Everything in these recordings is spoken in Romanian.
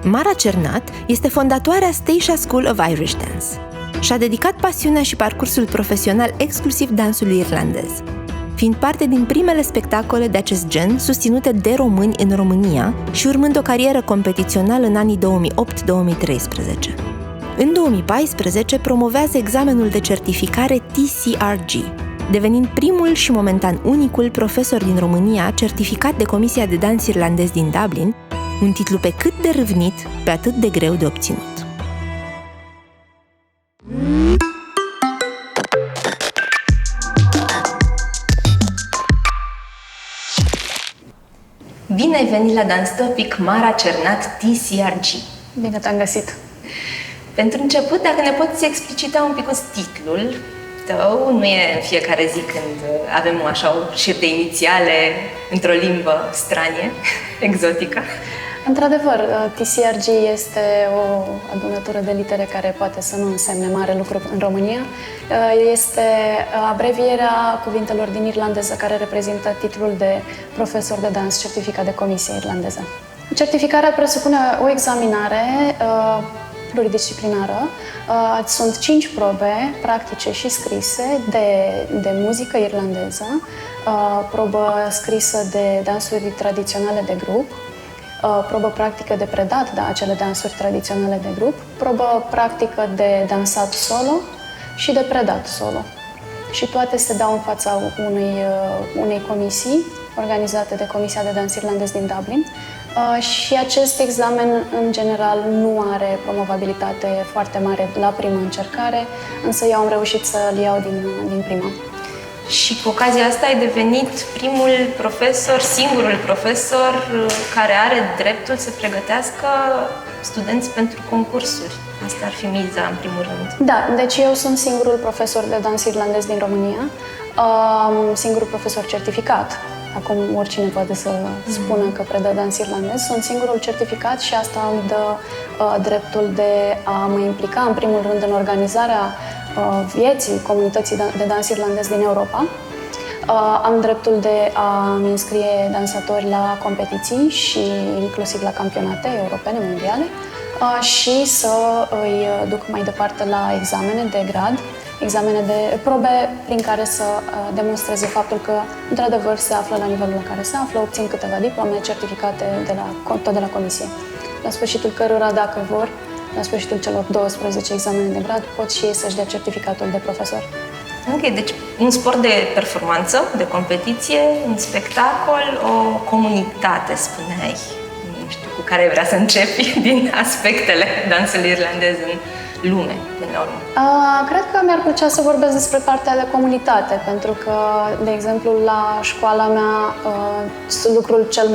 Mara Cernat este fondatoarea Statia School of Irish Dance. Și-a dedicat pasiunea și parcursul profesional exclusiv dansului irlandez, fiind parte din primele spectacole de acest gen susținute de români în România și urmând o carieră competițională în anii 2008-2013. În 2014 promovează examenul de certificare TCRG, devenind primul și momentan unicul profesor din România certificat de Comisia de Dans Irlandez din Dublin, un titlu pe cât de râvnit, pe atât de greu de obținut. Bine ai venit la Dance Topic, Mara Cernat, TCRG. Bine te-am găsit. Pentru început, dacă ne poți explicita un pic titlul tău, nu e în fiecare zi când avem așa o șir de inițiale într-o limbă stranie, exotică. Într-adevăr, TCRG este o adunătură de litere care poate să nu însemne mare lucru în România. Este abrevierea cuvintelor din irlandeză care reprezintă titlul de profesor de dans certificat de Comisia Irlandeză. Certificarea presupune o examinare pluridisciplinară. Sunt 5 probe practice și scrise de muzică irlandeză, probă scrisă de dansuri tradiționale de grup, probă practică de predat acele dansuri tradiționale de grup, probă practică de dansat solo și de predat solo. Și toate se dau în fața unei comisii organizate de Comisia de Dans Irlandez din Dublin. Și acest examen, în general, nu are promovabilitate foarte mare la prima încercare, însă eu am reușit să-l iau din prima. Și cu ocazia asta ai devenit primul profesor, singurul profesor care are dreptul să pregătească studenți pentru concursuri. Asta ar fi miza, în primul rând. Da, deci eu sunt singurul profesor de dans irlandez din România, singurul profesor certificat. Acum oricine poate să spună că predă dans irlandez. Sunt singurul certificat și asta îmi dă dreptul de a mă implica, în primul rând, în organizarea vieții comunității de dans irlandez din Europa. Am dreptul de a-mi înscrie dansatori la competiții și inclusiv la campionate europene, mondiale, și să îi duc mai departe la examene de grad, examene de probe prin care să demonstreze faptul că, într-adevăr, se află la nivelul la care se află, obțin câteva diplome, certificate tot de la comisie, la sfârșitul cărora, dacă vor, la sfârșitul celor 12 examene de grad, pot și ei să-și dea certificatul de profesor. Ok, deci un sport de performanță, de competiție, un spectacol, o comunitate, spuneai, nu știu, cu care vrea să începi din aspectele dansului irlandez în lume, până la urmă. Cred că mi-ar plăcea să vorbesc despre partea de comunitate, pentru că, de exemplu, la școala mea, lucrul cel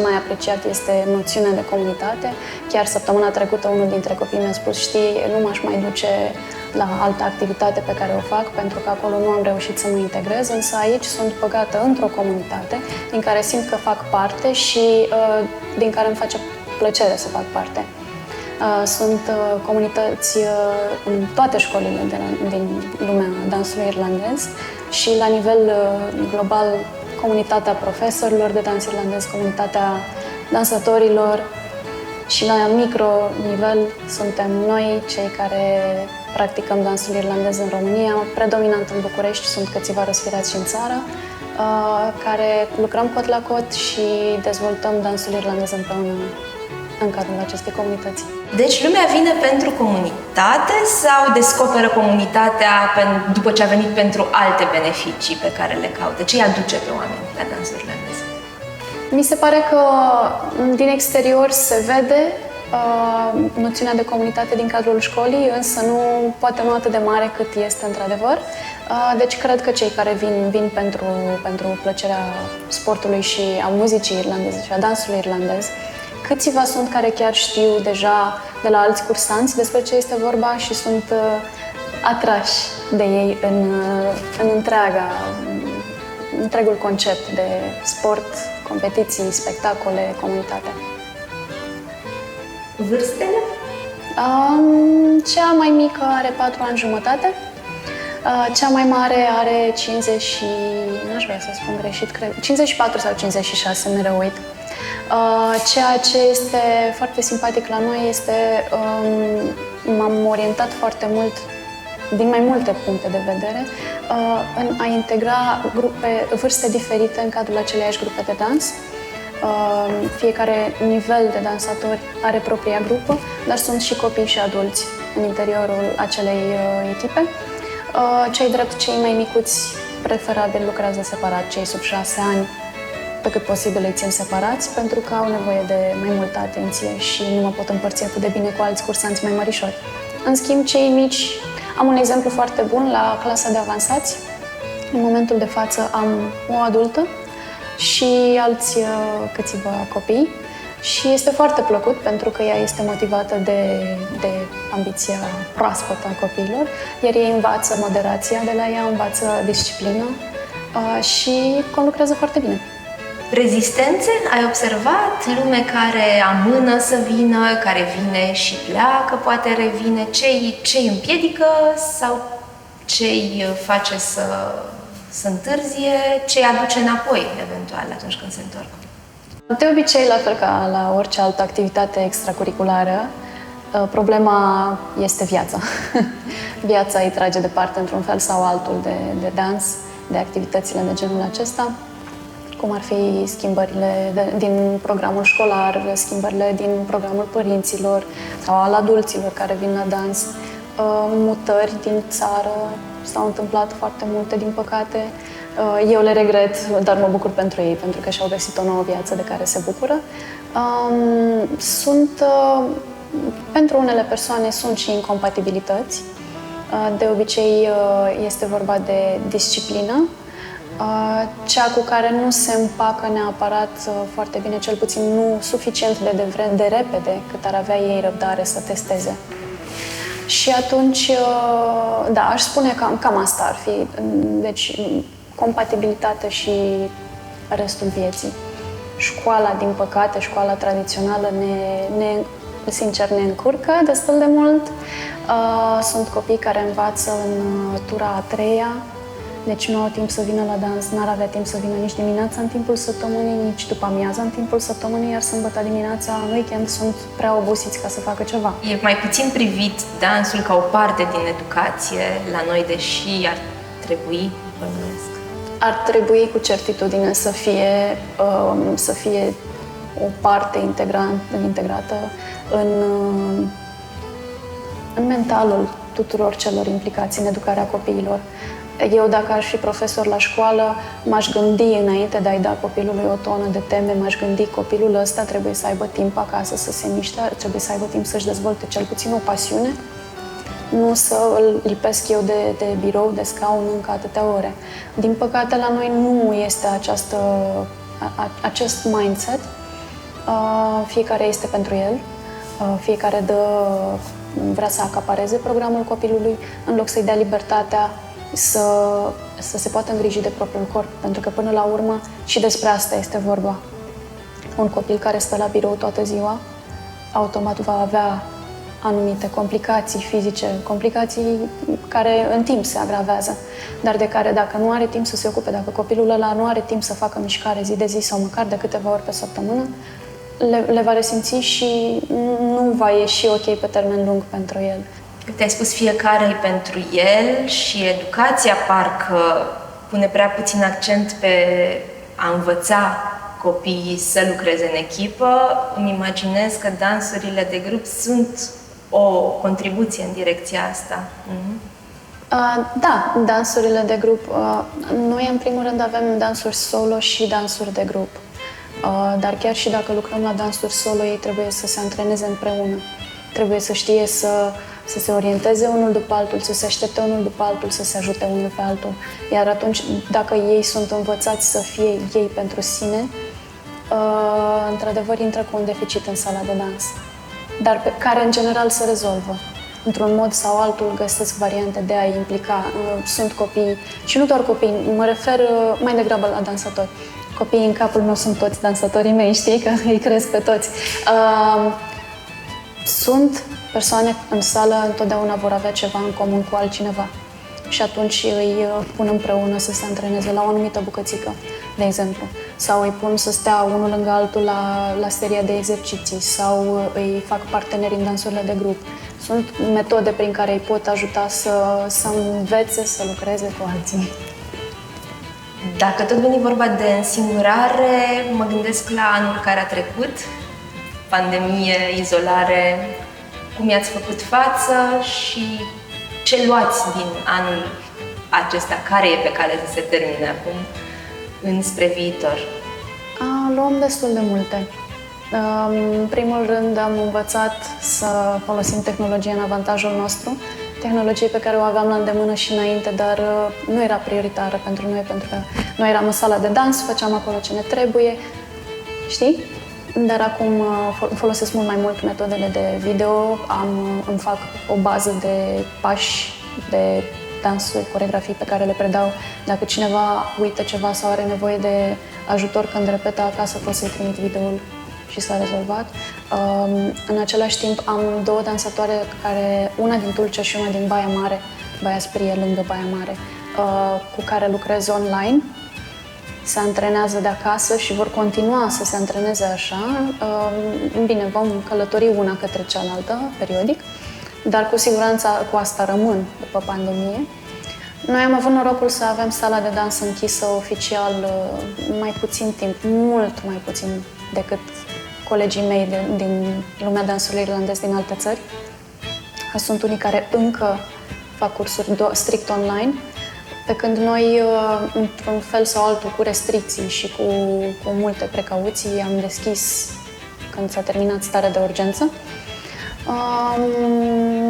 mai apreciat este noțiunea de comunitate. Chiar săptămâna trecută, unul dintre copii mi-a spus: știi, nu m-aș mai duce la altă activitate pe care o fac, pentru că acolo nu am reușit să mă integrez, însă aici sunt băgată într-o comunitate din care simt că fac parte și din care îmi face plăcere să fac parte. Sunt comunități în toate școlile din lumea dansului irlandez și la nivel global comunitatea profesorilor de dans irlandez, comunitatea dansatorilor și la micro-nivel suntem noi cei care practicăm dansul irlandez în România, predominant în București, sunt câțiva răsfirați și în țară, care lucrăm cot la cot și dezvoltăm dansul irlandez împreună în cadrul acestei comunități. Deci lumea vine pentru comunitate sau descoperă comunitatea după ce a venit pentru alte beneficii pe care le caută? Ce îi aduce pe oameni la dansul irlandez? Mi se pare că din exterior se vede noțiunea de comunitate din cadrul școlii, însă poate nu atât de mare cât este într-adevăr. Deci cred că cei care vin pentru plăcerea sportului și a muzicii irlandeze și a dansului irlandez. Câțiva sunt care chiar știu deja de la alți cursanți despre ce este vorba și sunt atrași de ei în întregul concept de sport, competiții, spectacole, comunitate. Vârstele? Cea mai mică are 4 ani jumătate, cea mai mare are 50 și... n-aș vrea să spun greșit, cred, 54 sau 56, mereu uit. Ceea ce este foarte simpatic la noi este m-am orientat foarte mult din mai multe puncte de vedere în a integra vârste diferite în cadrul aceleiași grupe de dans. Fiecare nivel de dansatori are propria grupă, dar sunt și copii și adulți în interiorul acelei echipe. Cei drept, cei mai micuți preferabil lucrează separat, cei sub 6 ani pe cât posibil îi țin separați, pentru că au nevoie de mai multă atenție și nu mă pot împărți atât de bine cu alți cursanți mai mărișori. În schimb, cei mici, am un exemplu foarte bun la clasa de avansați. În momentul de față am o adultă și alți câțiva copii și este foarte plăcut pentru că ea este motivată de ambiția proaspătă a copiilor, iar ei învață moderația de la ea, învață disciplină și conlucrează foarte bine. Rezistențe? Ai observat lume care amână să vină, care vine și pleacă, poate revine? Ce-i împiedică sau ce-i face să întârzie? Ce-i aduce înapoi, eventual, atunci când se întorc? De obicei, la fel ca la orice altă activitate extracurriculară, problema este viața. Viața îi trage departe într-un fel sau altul de dans, de activitățile de genul acesta, cum ar fi schimbările din programul școlar, schimbările din programul părinților sau al adulților care vin la dans, mutări din țară, s-au întâmplat foarte multe, din păcate. Eu le regret, dar mă bucur pentru ei, pentru că și-au găsit o nouă viață de care se bucură. Pentru unele persoane sunt și incompatibilități. De obicei este vorba de disciplină, cea cu care nu se împacă neapărat foarte bine, cel puțin nu suficient de repede cât ar avea ei răbdare să testeze. Și atunci, da, aș spune că cam asta ar fi. Deci, compatibilitate și restul vieții. Școala, din păcate, școala tradițională sincer ne încurcă destul de mult. Sunt copii care învață în tura a 3-a, deci nu au timp să vină la dans, n-ar avea timp să vină nici dimineața în timpul săptămânii, nici după amiaza în timpul săptămânii, iar sâmbătă dimineața, în weekend, sunt prea obosiți ca să facă ceva. E mai puțin privit dansul ca o parte din educație la noi, deși ar trebui, bănuiesc. Ar trebui cu certitudine să fie o parte integrată în mentalul tuturor celor implicați în educarea copiilor. Eu, dacă aș fi profesor la școală, m-aș gândi, înainte de a-i da copilului o tonă de teme, m-aș gândi, copilul ăsta trebuie să aibă timp acasă să se miște, trebuie să aibă timp să-și dezvolte cel puțin o pasiune, nu să îl lipesc eu de birou, de scaun încă atâtea ore. Din păcate, la noi nu este acest mindset. Fiecare este pentru el, fiecare vrea să acapareze programul copilului, în loc să-i dea libertatea să se poată îngriji de propriul corp, pentru că până la urmă și despre asta este vorba. Un copil care stă la birou toată ziua, automat va avea anumite complicații fizice, complicații care în timp se agravează, dar de care dacă nu are timp să se ocupe, dacă copilul ăla nu are timp să facă mișcare zi de zi sau măcar de câteva ori pe săptămână, le va resimți și nu va ieși ok pe termen lung pentru el. Te-ai spus fiecare pentru el și educația parcă pune prea puțin accent pe a învăța copiii să lucreze în echipă. Îmi imaginez că dansurile de grup sunt o contribuție în direcția asta. Da, dansurile de grup. Noi, în primul rând, avem dansuri solo și dansuri de grup. Dar chiar și dacă lucrăm la dansuri solo, ei trebuie să se antreneze împreună. Trebuie să știe să se orienteze unul după altul, să se aștepte unul după altul, să se ajute unul pe altul. Iar atunci, dacă ei sunt învățați să fie ei pentru sine, într-adevăr intră cu un deficit în sala de dans. Dar care, în general, se rezolvă. Într-un mod sau altul găsesc variante de a-i implica. Sunt copii, și nu doar copii, mă refer mai degrabă la dansatori. Copiii în capul meu sunt toți dansatorii mei, știi, că îi cresc pe toți. Sunt persoane în sală, întotdeauna vor avea ceva în comun cu altcineva. Și atunci îi pun împreună să se antreneze la o anumită bucățică, de exemplu. sau îi pun să stea unul lângă altul la seria de exerciții sau îi fac parteneri în dansurile de grup. Sunt metode prin care îi pot ajuta să învețe să lucreze cu alții. Dacă tot veni vorba de însingurare, mă gândesc la anul care a trecut, pandemie, izolare, cum i-ați făcut față și ce luați din anul acesta, care e pe cale să se termine acum, înspre viitor? Luăm destul de multe. În primul rând am învățat să folosim tehnologia în avantajul nostru, tehnologie pe care o aveam la îndemână și înainte, dar nu era prioritară pentru noi, pentru că noi eram în sala de dans, făceam acolo ce ne trebuie, știi? Dar acum folosesc mult mai mult metodele de video, îmi fac o bază de pași, de dansuri, coreografii pe care le predau. Dacă cineva uită ceva sau are nevoie de ajutor când repetă acasă, pot să-i trimit videoul și s-a rezolvat. În același timp am două dansatoare, una din Tulcea și una din Baia Mare, Baia Sprie, lângă Baia Mare, cu care lucrez online. Se antrenează de acasă și vor continua să se antreneze așa. Bine, vom călători una către cealaltă, periodic, dar cu siguranță cu asta rămân după pandemie. Noi am avut norocul să avem sala de dans închisă oficial mai puțin timp, mult mai puțin decât colegii mei din lumea dansului irlandez din alte țări. Sunt unii care încă fac cursuri strict online, pe când noi, într-un fel sau altul, cu restricții și cu multe precauții, am deschis când s-a terminat starea de urgență.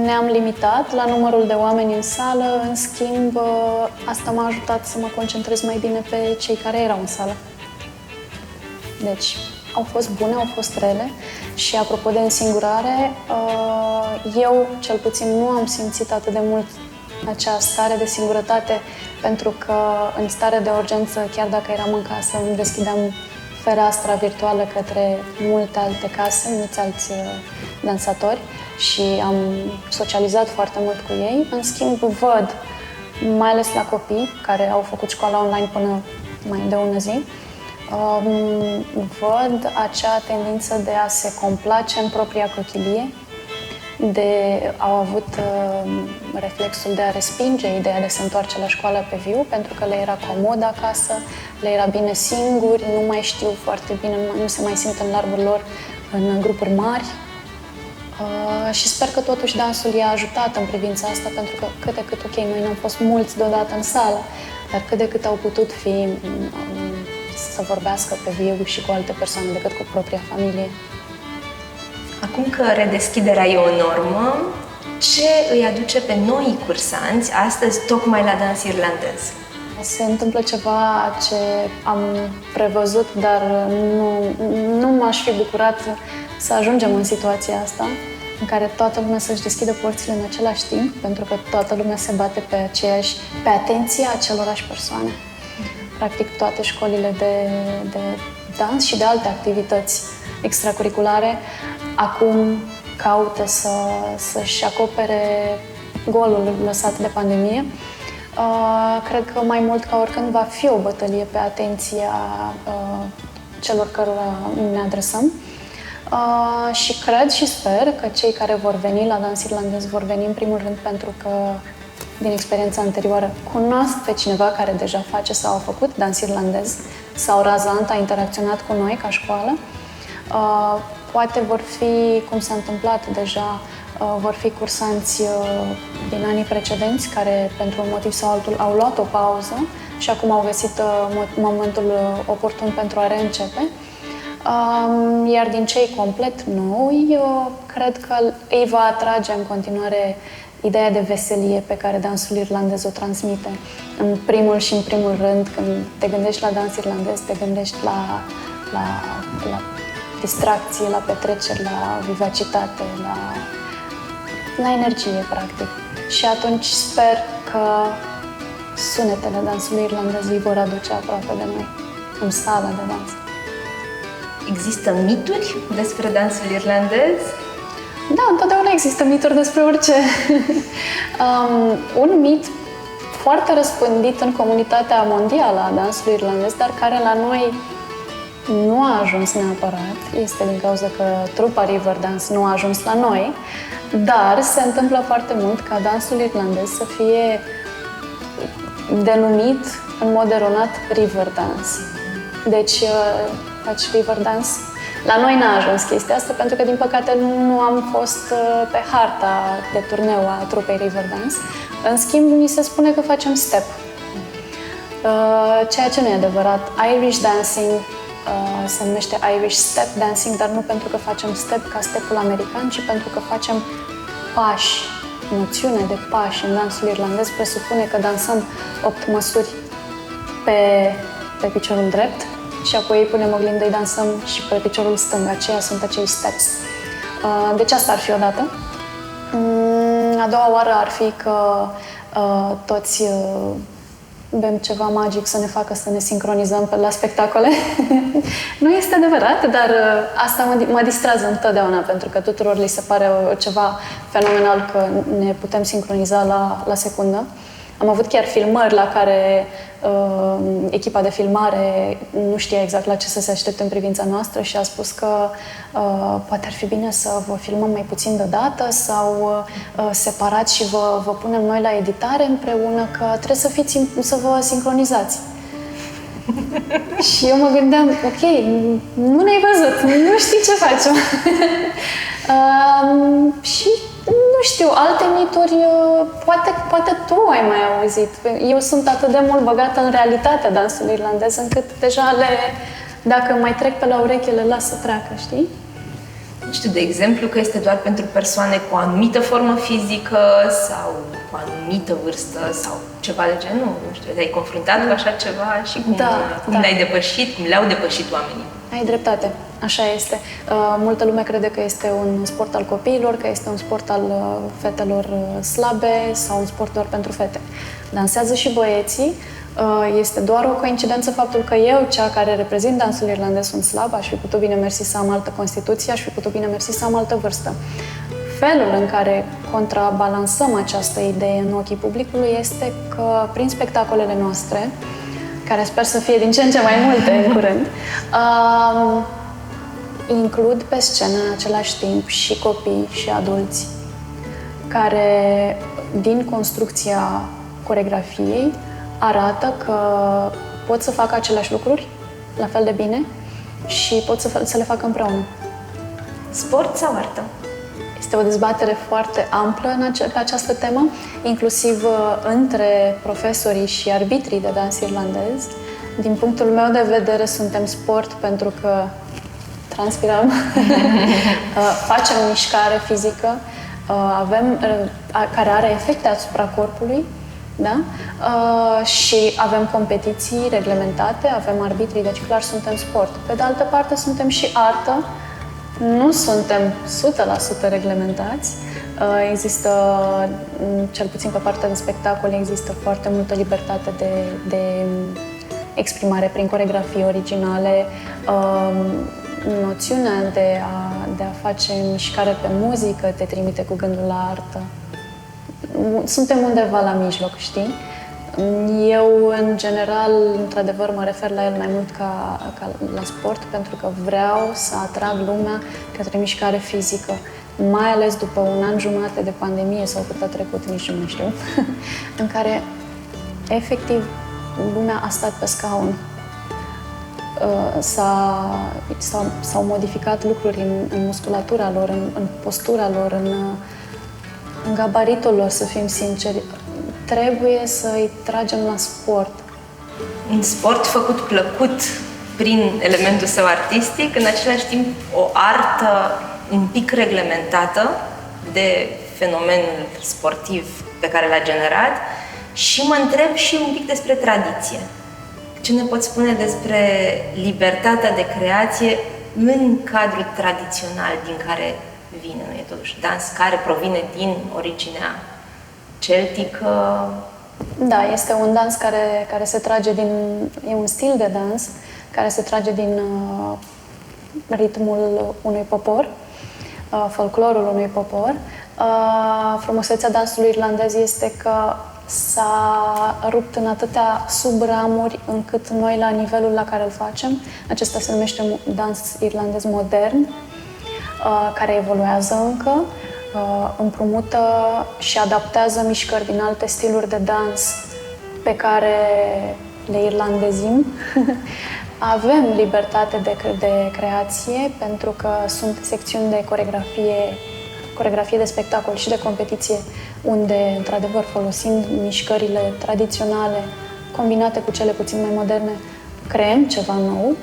Ne-am limitat la numărul de oameni în sală, în schimb, asta m-a ajutat să mă concentrez mai bine pe cei care erau în sală. Deci, au fost bune, au fost rele și, apropo de însingurare, eu, cel puțin, nu am simțit atât de mult acea stare de singurătate, pentru că în starea de urgență, chiar dacă eram în casă, îmi deschideam fereastra virtuală către multe alte case, mulți alți dansatori și am socializat foarte mult cu ei. În schimb, văd, mai ales la copii care au făcut școala online până mai de ună zi, văd acea tendință de a se complace în propria cochilie, au avut reflexul de a respinge ideea de a se întoarce la școală pe viu, pentru că le era comod acasă, le era bine singuri, nu mai știu foarte bine, nu se mai simt în largul lor în grupuri mari. Și sper că totuși dansul i-a ajutat în privința asta, pentru că cât de cât, ok, noi n-am fost mulți deodată în sală, dar cât de cât au putut fi să vorbească pe viu și cu alte persoane decât cu propria familie. Acum că redeschiderea e o normă, ce îi aduce pe noi cursanți astăzi tocmai la dans irlandez? Se întâmplă ceva ce am prevăzut, dar nu m-aș fi bucurat să ajungem în situația asta, în care toată lumea să-și deschidă porțile în același timp, pentru că toată lumea se bate pe atenția acelorași persoane. Practic toate școlile de dans și de alte activități extracurriculare acum caută să-și acopere golul lăsat de pandemie. Cred că mai mult ca oricând va fi o bătălie pe atenția celor cărora ne adresăm. Și cred și sper că cei care vor veni la dans irlandez vor veni în primul rând pentru că, din experiența anterioară, cunosc pe cineva care deja face sau a făcut dans irlandez sau razant a interacționat cu noi ca școală. Poate vor fi, cum s-a întâmplat deja, vor fi cursanți din anii precedenți care, pentru un motiv sau altul, au luat o pauză și acum au găsit momentul oportun pentru a reîncepe. Iar din cei complet noi, eu cred că îi va atrage în continuare ideea de veselie pe care dansul irlandez o transmite. În primul și în primul rând, când te gândești la dans irlandez, te gândești la distracție, la petreceri, la vivacitate, la energie, practic. Și atunci sper că sunetele dansului irlandez îi vor aduce aproape de noi, în sala de dans. Există mituri despre dansul irlandez? Da, întotdeauna există mituri despre orice. Un mit foarte răspândit în comunitatea mondială a dansului irlandez, dar care la noi nu a ajuns neapărat, este din cauza că trupa Riverdance nu a ajuns la noi, dar se întâmplă foarte mult ca dansul irlandez să fie denumit în mod eronat Riverdance. Deci, faci Riverdance. La noi n-a ajuns chestia asta pentru că, din păcate, nu am fost pe harta de turneu a trupei Riverdance. În schimb, mi se spune că facem step. Ceea ce nu e adevărat. Irish dancing se numește Irish step dancing, dar nu pentru că facem step ca stepul american, ci pentru că facem pași. Noțiunea de pași în dansul irlandez presupune că dansăm 8 măsuri pe piciorul drept și apoi punem oglindă, îi dansăm și pe piciorul stâng. Aceia sunt acei steps. Deci asta ar fi o dată. A doua oară ar fi că toți bem ceva magic să ne facă să ne sincronizăm la spectacole. Nu este adevărat, dar asta mă distrează întotdeauna, pentru că tuturor li se pare ceva fenomenal că ne putem sincroniza la secundă. Am avut chiar filmări la care echipa de filmare nu știa exact la ce să se aștepte în privința noastră și a spus că poate ar fi bine să vă filmăm mai puțin deodată sau separat și vă punem noi la editare împreună, că trebuie să vă sincronizați. Și eu mă gândeam, ok, nu ne-ai văzut, nu știi ce facem. Și nu știu, alte mituri, poate tu ai mai auzit. Eu sunt atât de mult băgată în realitatea dansului irlandez, încât deja dacă mai trec pe la ureche, le las să treacă, știi? Nu știu, de exemplu, că este doar pentru persoane cu o anumită formă fizică sau cu o anumită vârstă sau ceva de genul, nu știu, te-ai confruntat cu așa ceva și cum le-ai depășit, cum le-au depășit oamenii? Ai dreptate, așa este. Multă lume crede că este un sport al copiilor, că este un sport al fetelor slabe sau un sport doar pentru fete. Dansează și băieții. Este doar o coincidență faptul că eu, cea care reprezint dansul irlandez, sunt slabă, aș fi putut bine mersi să am altă constituție, aș fi putut bine mersi să am altă vârstă. Felul în care contrabalansăm această idee în ochii publicului este că prin spectacolele noastre, care sper să fie din ce în ce mai multe în curând, includ pe scenă în același timp și copii și adulți care, din construcția coreografiei, arată că pot să facă aceleași lucruri la fel de bine și pot să le facă împreună. Sport sau artă? Este o dezbatere foarte amplă pe această temă, inclusiv între profesorii și arbitrii de dans irlandez. Din punctul meu de vedere, suntem sport pentru că transpirăm, facem mișcare fizică, care are efecte asupra corpului, da? Și avem competiții reglementate, avem arbitrii, deci clar suntem sport. Pe de altă parte, suntem și artă. Nu suntem 100% reglementați. Există, cel puțin pe partea de spectacol, există foarte multă libertate de exprimare prin coreografii originale. Noțiunea de a face mișcare pe muzică te trimite cu gândul la artă. Suntem undeva la mijloc, știi? Eu, în general, într-adevăr, mă refer la el mai mult ca la sport, pentru că vreau să atrag lumea către mișcare fizică, mai ales după un an jumate de pandemie sau cât a trecut, nici nu știu, în care, efectiv, lumea a stat pe scaun. S-au modificat lucruri în musculatura lor, în postura lor, în gabaritul lor, să fim sinceri. Trebuie să îi tragem la sport. Un sport făcut plăcut prin elementul său artistic, în același timp o artă un pic reglementată de fenomenul sportiv pe care l-a generat și mă întreb și un pic despre tradiție. Ce ne poți spune despre libertatea de creație în cadrul tradițional din care vine? Nu e totuși dans care provine din originea celtică? Da, este un dans care se trage e un stil de dans care se trage din ritmul unui popor, folclorul unui popor. Frumusețea dansului irlandez este că s-a rupt în atâtea subramuri încât noi, la nivelul la care îl facem, acesta se numește dans irlandez modern, care evoluează încă, împrumută și adaptează mișcări din alte stiluri de dans pe care le irlandezim. Avem libertate de creație pentru că sunt secțiuni de coreografie de spectacol și de competiție unde, într-adevăr, folosind mișcările tradiționale combinate cu cele puțin mai moderne, creăm ceva nou.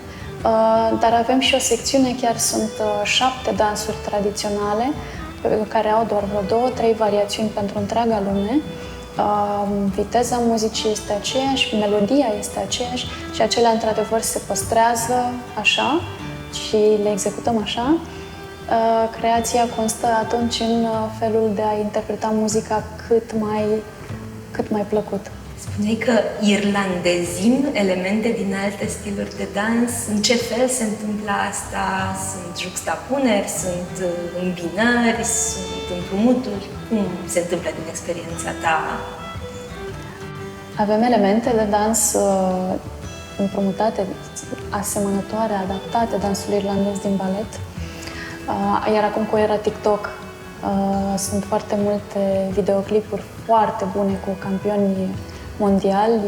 Dar avem și o secțiune, chiar sunt 7 dansuri tradiționale care au doar vreo 2-3 variațiuni pentru întreaga lume. Viteza muzicii este aceeași, melodia este aceeași și acelea, într-adevăr, se păstrează așa și le executăm așa. Creația constă atunci în felul de a interpreta muzica cât mai plăcut. Spuneai că irlandezim elemente din alte stiluri de dans. În ce fel se întâmplă asta? Sunt juxtapuneri, sunt îmbinări, sunt împrumuturi? Cum se întâmplă din experiența ta? Avem elemente de dans împrumutate, asemănătoare, adaptate dansului irlandez din balet. Iar acum, cu era TikTok, sunt foarte multe videoclipuri foarte bune cu campioni mondiali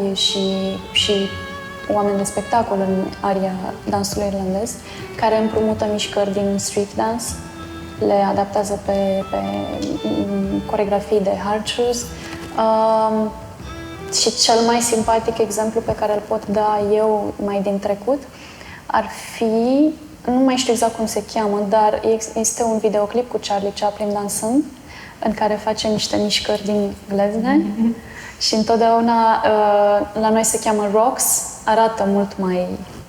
și oameni de spectacol în aria dansului irlandez, care împrumută mișcări din street dance, le adaptează pe coreografii de hard shoes. Și cel mai simpatic exemplu pe care îl pot da eu mai din trecut ar fi, nu mai știu exact cum se cheamă, dar este un videoclip cu Charlie Chaplin dansând, în care face niște mișcări din glezne. Și întotdeauna la noi se cheamă Rocks, arată mult mai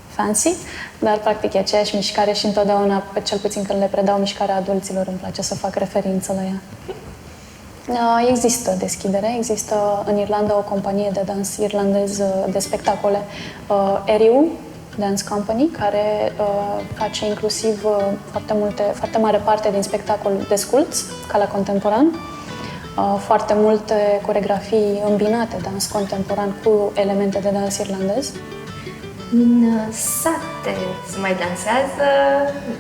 fancy, dar practic e aceeași mișcare și întotdeauna, cel puțin când le predau mișcarea adulților, îmi place să fac referință la ea. Există deschidere, există în Irlanda o companie de dans irlandez de spectacole, Eriu Dance Company, care face inclusiv foarte mare parte din spectacol de sculți, ca la contemporan, foarte multe coreografii îmbinate, dans contemporan cu elemente de dans irlandez. În sate se mai dansează,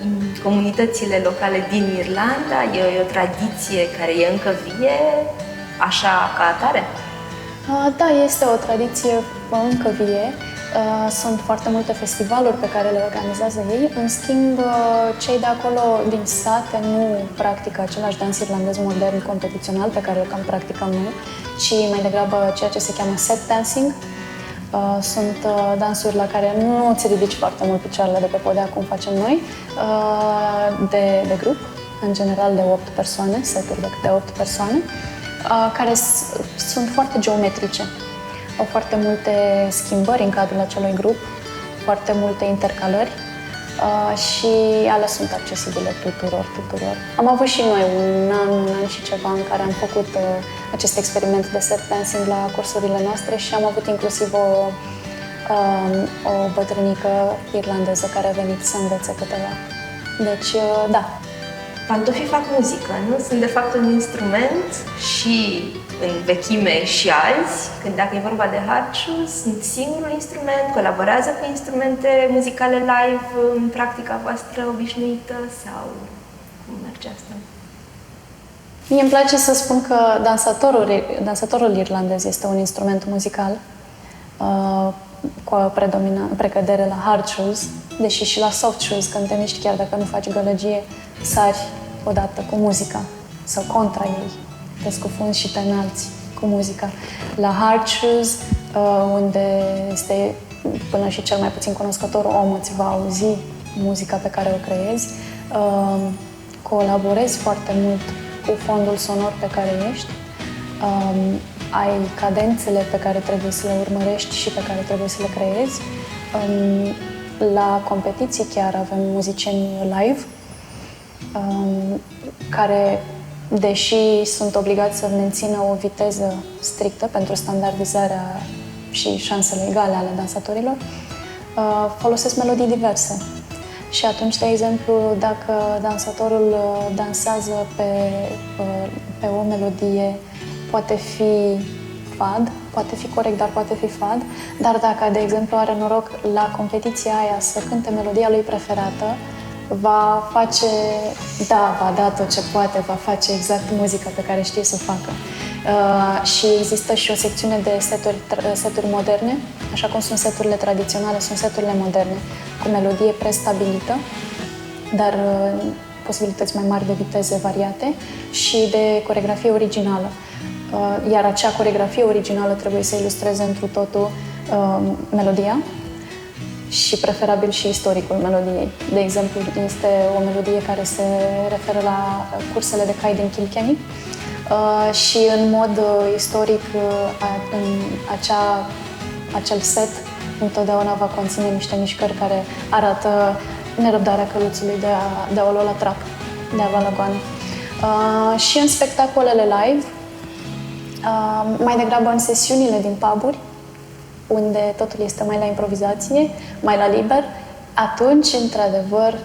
în comunitățile locale din Irlanda, e o tradiție care e încă vie, așa ca atare? Da, este o tradiție încă vie. Sunt foarte multe festivaluri pe care le organizează ei. În schimb, cei de acolo din sate nu practică același dans irlandez modern competițional pe care îl cam practicăm noi, ci mai degrabă ceea ce se cheamă set dancing. Sunt dansuri la care nu ți ridici foarte mult picioarele de pe podea, cum facem noi, de grup, în general de 8 persoane, seturi de câte 8 persoane, care sunt foarte geometrice. Au foarte multe schimbări în cadrul acelui grup, foarte multe intercalări și ale sunt accesibile tuturor. Am avut și noi un an și ceva în care am făcut acest experiment de set dancing la cursurile noastre și am avut inclusiv o bătrânică irlandeză care a venit să învețe câteva. Deci, da. Pantofii fac muzică, nu? Sunt de fapt un instrument și în vechime și azi, când dacă e vorba de hard shoes, sunt singurul instrument, colaborează cu instrumente muzicale live în practica voastră obișnuită sau cum merge asta? Mie îmi place să spun că dansatorul irlandez este un instrument muzical cu o precădere la hard shoes, deși și la soft shoes, când te miști, chiar dacă nu faci gălăgie, sari odată cu muzica sau contra ei. Te scufunzi și te înalți cu muzica. La hard shoes, unde este până și cel mai puțin cunoscător om îți va auzi muzica pe care o creezi, colaborezi foarte mult cu fondul sonor pe care ești, ai cadențele pe care trebuie să le urmărești și pe care trebuie să le creezi. La competiții chiar avem muzicieni live, care, deși sunt obligați să mențină o viteză strictă pentru standardizarea și șansele egale ale dansatorilor, folosesc melodii diverse. Și atunci, de exemplu, dacă dansatorul dansează pe o melodie, poate fi fad, poate fi corect, dar poate fi fad, dar dacă, de exemplu, are noroc la competiția aia să cânte melodia lui preferată, va face, va da tot ce poate, va face exact muzica pe care știe să o facă. Și există și o secțiune de seturi moderne, așa cum sunt seturile tradiționale, sunt seturile moderne, cu melodie prestabilită, dar posibilități mai mari de viteze variate și de coreografie originală. Iar acea coreografie originală trebuie să ilustreze întru totul melodia și preferabil și istoricul melodiei. De exemplu, este o melodie care se referă la cursele de cai din Kilkenny și în mod istoric acel set întotdeauna va conține niște mișcări care arată nerăbdarea căluțului de a o lua la trap, de a avea la goană. Și în spectacolele live, mai degrabă în sesiunile din pub-uri, unde totul este mai la improvizație, mai la liber, atunci, într-adevăr,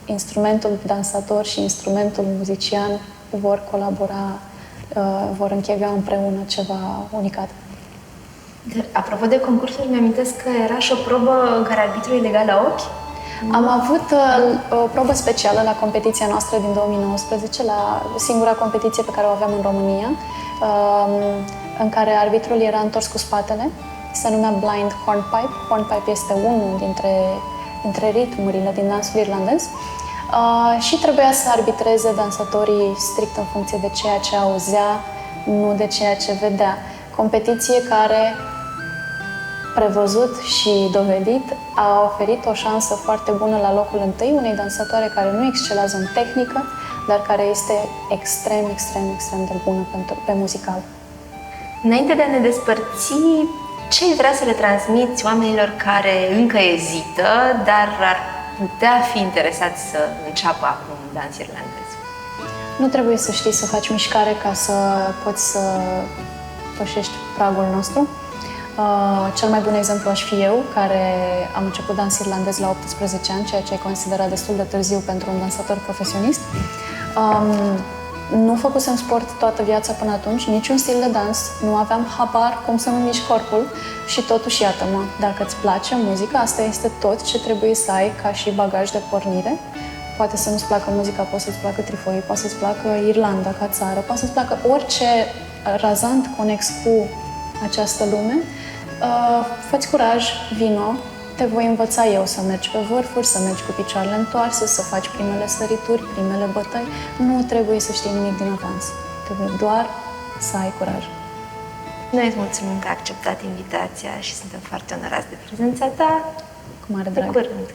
instrumentul dansator și instrumentul muzician vor colabora, vor închega împreună ceva unicat. Apropo de concursuri, mi-amintesc că era și o probă în care arbitrul e legat la ochi. Am avut o probă specială la competiția noastră din 2019, la singura competiție pe care o aveam în România, în care arbitrul era întors cu spatele. Se numea Blind Hornpipe. Hornpipe este unul dintre ritmurile din dansul irlandez și trebuia să arbitreze dansatorii strict în funcție de ceea ce auzea, nu de ceea ce vedea. Competiție care, prevăzut și dovedit, a oferit o șansă foarte bună la locul întâi unei dansatoare care nu excelează în tehnică, dar care este extrem, extrem, extrem de bună pe muzical. Înainte de a ne despărți, ce ai vrea să le transmiți oamenilor care încă ezită, dar ar putea fi interesați să înceapă acum dans irlandez? Nu trebuie să știi să faci mișcare ca să poți să pășești pragul nostru. Cel mai bun exemplu aș fi eu, care am început dans irlandez la 18 ani, ceea ce e considerat destul de târziu pentru un dansator profesionist. Nu făcusem sport toată viața până atunci, niciun stil de dans, nu aveam habar cum să-mi mișc corpul și totuși, iată-mă, dacă îți place muzica, asta este tot ce trebuie să ai ca și bagaj de pornire. Poate să nu-ți placă muzica, poate să-ți placă Trifoi, poate să-ți placă Irlanda ca țară, poate să-ți placă orice razant conex cu această lume. Fă-ți curaj, vino, te voi învăța eu să mergi pe vârfuri, să mergi cu picioarele întoarse, să faci primele sărituri, primele bătăi. Nu trebuie să știi nimic din avans. Trebuie doar să ai curaj. Noi îți mulțumim că ai acceptat invitația și suntem foarte onorați de prezența ta. Cu mare drag. Pe curând!